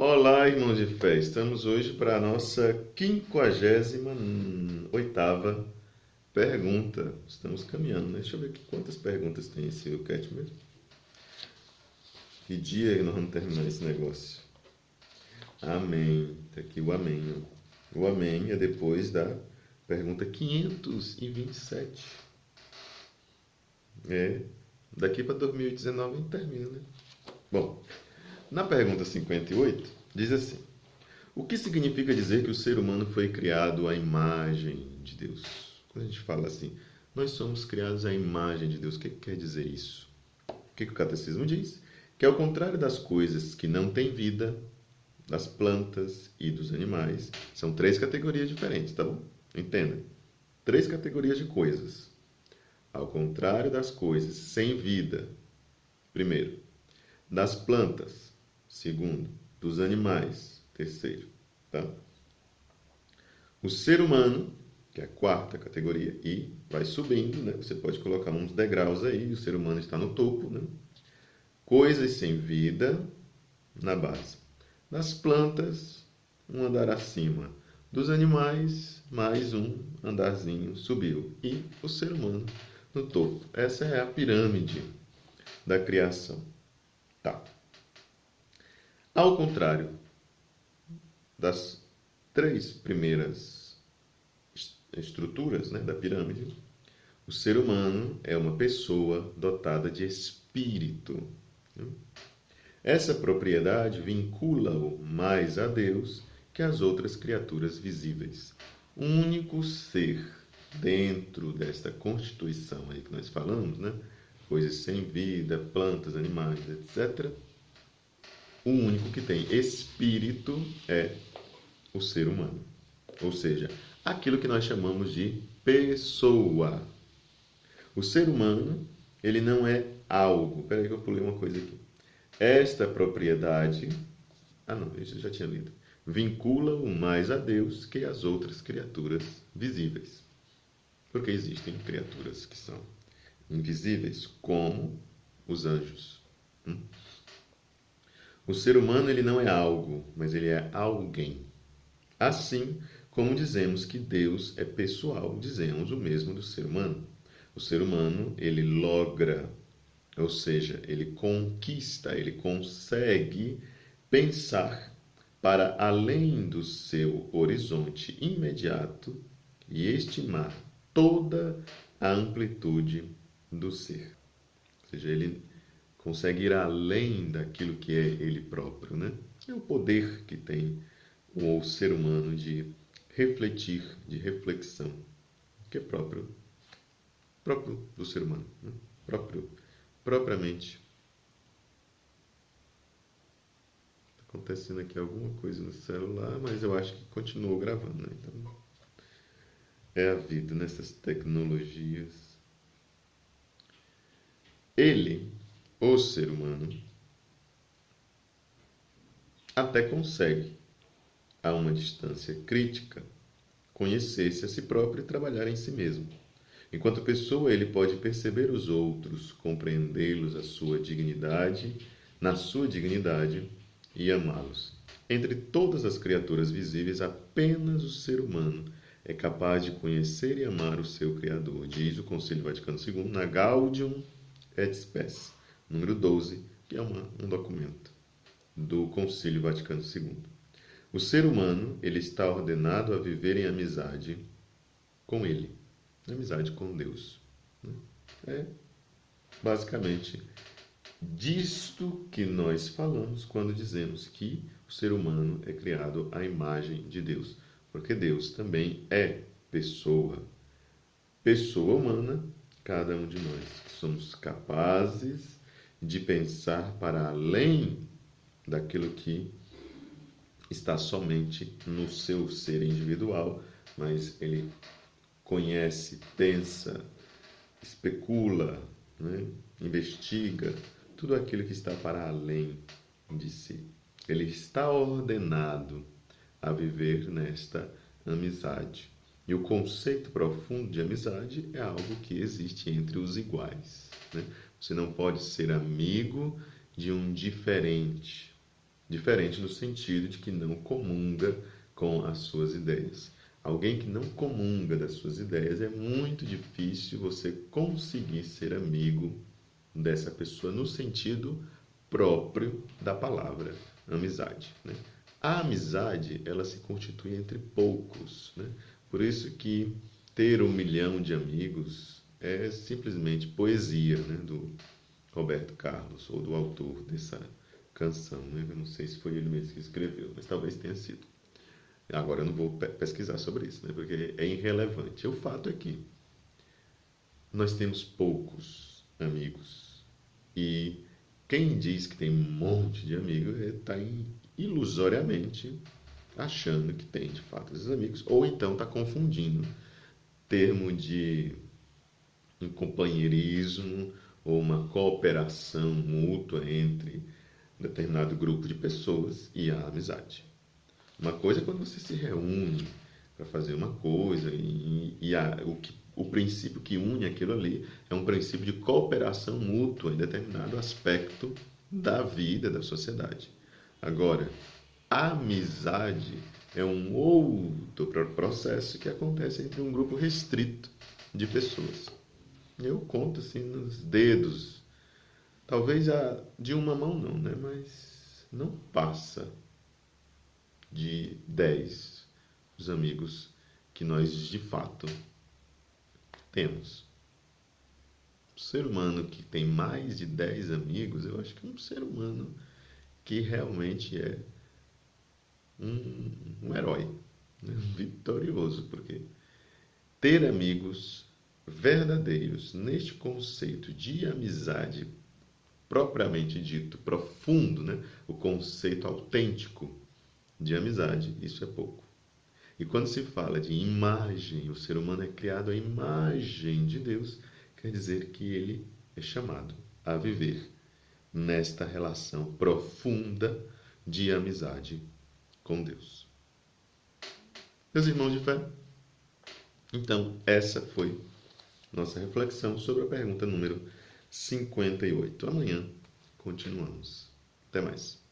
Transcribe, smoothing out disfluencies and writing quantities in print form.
Olá, irmãos de fé. Estamos hoje para a nossa 58ª pergunta. Estamos caminhando, né? Deixa eu ver aqui quantas perguntas tem esse enquete mesmo. Que dia nós vamos terminar esse negócio? Amém. Tá aqui o amém, ó. O amém é depois da pergunta 527. Daqui para 2019 a gente termina, né? Bom, na pergunta 58, diz assim: o que significa dizer que o ser humano foi criado à imagem de Deus? Quando a gente fala assim, nós somos criados à imagem de Deus, o que quer dizer isso? O que o catecismo diz? Que ao contrário das coisas que não têm vida, das plantas e dos animais, são três categorias diferentes, tá bom? Entenda. Três categorias de coisas. Ao contrário das coisas sem vida, primeiro. Das plantas, segundo. Dos animais, terceiro. Tá? O ser humano, que é a quarta categoria, e vai subindo, né? Você pode colocar uns degraus aí, o ser humano está no topo, né? Coisas sem vida, na base. Das plantas, um andar acima. Dos animais, mais um andarzinho subiu. E o ser humano no topo. Essa é a pirâmide da criação. Tá. Ao contrário das três primeiras estruturas, né, da pirâmide, o ser humano é uma pessoa dotada de espírito. Essa propriedade vincula-o mais a Deus que às outras criaturas visíveis. Um único ser dentro desta constituição aí que nós falamos, né? Coisas sem vida, plantas, animais, etc. O único que tem espírito é o ser humano. Ou seja, aquilo que nós chamamos de pessoa. O ser humano, ele não é algo. Espera aí que eu pulei uma coisa aqui. Esta propriedade, não, isso eu já tinha lido, vincula-o mais a Deus que as outras criaturas visíveis. Porque existem criaturas que são invisíveis, como os anjos. O ser humano, ele não é algo, mas ele é alguém. Assim como dizemos que Deus é pessoal, dizemos o mesmo do ser humano. O ser humano, ele logra, ou seja, ele conquista, ele consegue pensar para além do seu horizonte imediato e estimar toda a amplitude do ser. Ou seja, ele consegue ir além daquilo que é ele próprio, né? É o poder que tem o ser humano de refletir, de reflexão, que é próprio do ser humano, né? Propriamente. Está acontecendo aqui alguma coisa no celular, mas eu acho que continuou gravando, né? Então, é a vida nessas tecnologias. Ele, o ser humano, até consegue, a uma distância crítica, conhecer-se a si próprio e trabalhar em si mesmo. Enquanto pessoa, ele pode perceber os outros, compreendê-los na sua dignidade e amá-los. Entre todas as criaturas visíveis, apenas o ser humano é capaz de conhecer e amar o seu Criador, diz o Concílio Vaticano II na Gaudium et Spes, número 12, que é um documento do Concílio Vaticano II. O ser humano, ele está ordenado a viver em amizade com ele, amizade com Deus. É basicamente disto que nós falamos quando dizemos que o ser humano é criado à imagem de Deus, porque Deus também é pessoa. Pessoa humana, cada um de nós, que somos capazes de pensar para além daquilo que está somente no seu ser individual, mas ele conhece, pensa, especula, né? Investiga tudo aquilo que está para além de si. Ele está ordenado a viver nesta amizade. E o conceito profundo de amizade é algo que existe entre os iguais, né? Você não pode ser amigo de um diferente. Diferente no sentido de que não comunga com as suas ideias. Alguém que não comunga das suas ideias, é muito difícil você conseguir ser amigo dessa pessoa no sentido próprio da palavra amizade, né? A amizade, ela se constitui entre poucos, né? Por isso que ter 1 milhão de amigos é simplesmente poesia, né? Do Roberto Carlos, ou do autor dessa canção, né? Eu não sei se foi ele mesmo que escreveu, mas talvez tenha sido. Agora eu não vou pesquisar sobre isso, né? Porque é irrelevante. O fato é que nós temos poucos amigos. E quem diz que tem um monte de amigos está ilusoriamente achando que tem de fato esses amigos, ou então está confundindo termo de um companheirismo ou uma cooperação mútua entre um determinado grupo de pessoas e a amizade. Uma coisa é quando você se reúne para fazer uma coisa o princípio que une aquilo ali é um princípio de cooperação mútua em determinado aspecto da vida, da sociedade. Agora, a amizade é um outro processo que acontece entre um grupo restrito de pessoas. Eu conto assim nos dedos, talvez de uma mão não, né? Mas não passa de 10 os amigos que nós de fato temos. Um ser humano que tem mais de 10 amigos, eu acho que é um ser humano que realmente é um herói, né? Vitorioso, porque ter amigos verdadeiros neste conceito de amizade propriamente dito, profundo, né? O conceito autêntico de amizade, isso é pouco. E quando se fala de imagem, o ser humano é criado à imagem de Deus, quer dizer que ele é chamado a viver nesta relação profunda de amizade com Deus. Meus irmãos de fé, então essa foi nossa reflexão sobre a pergunta número 58. Amanhã continuamos. Até mais.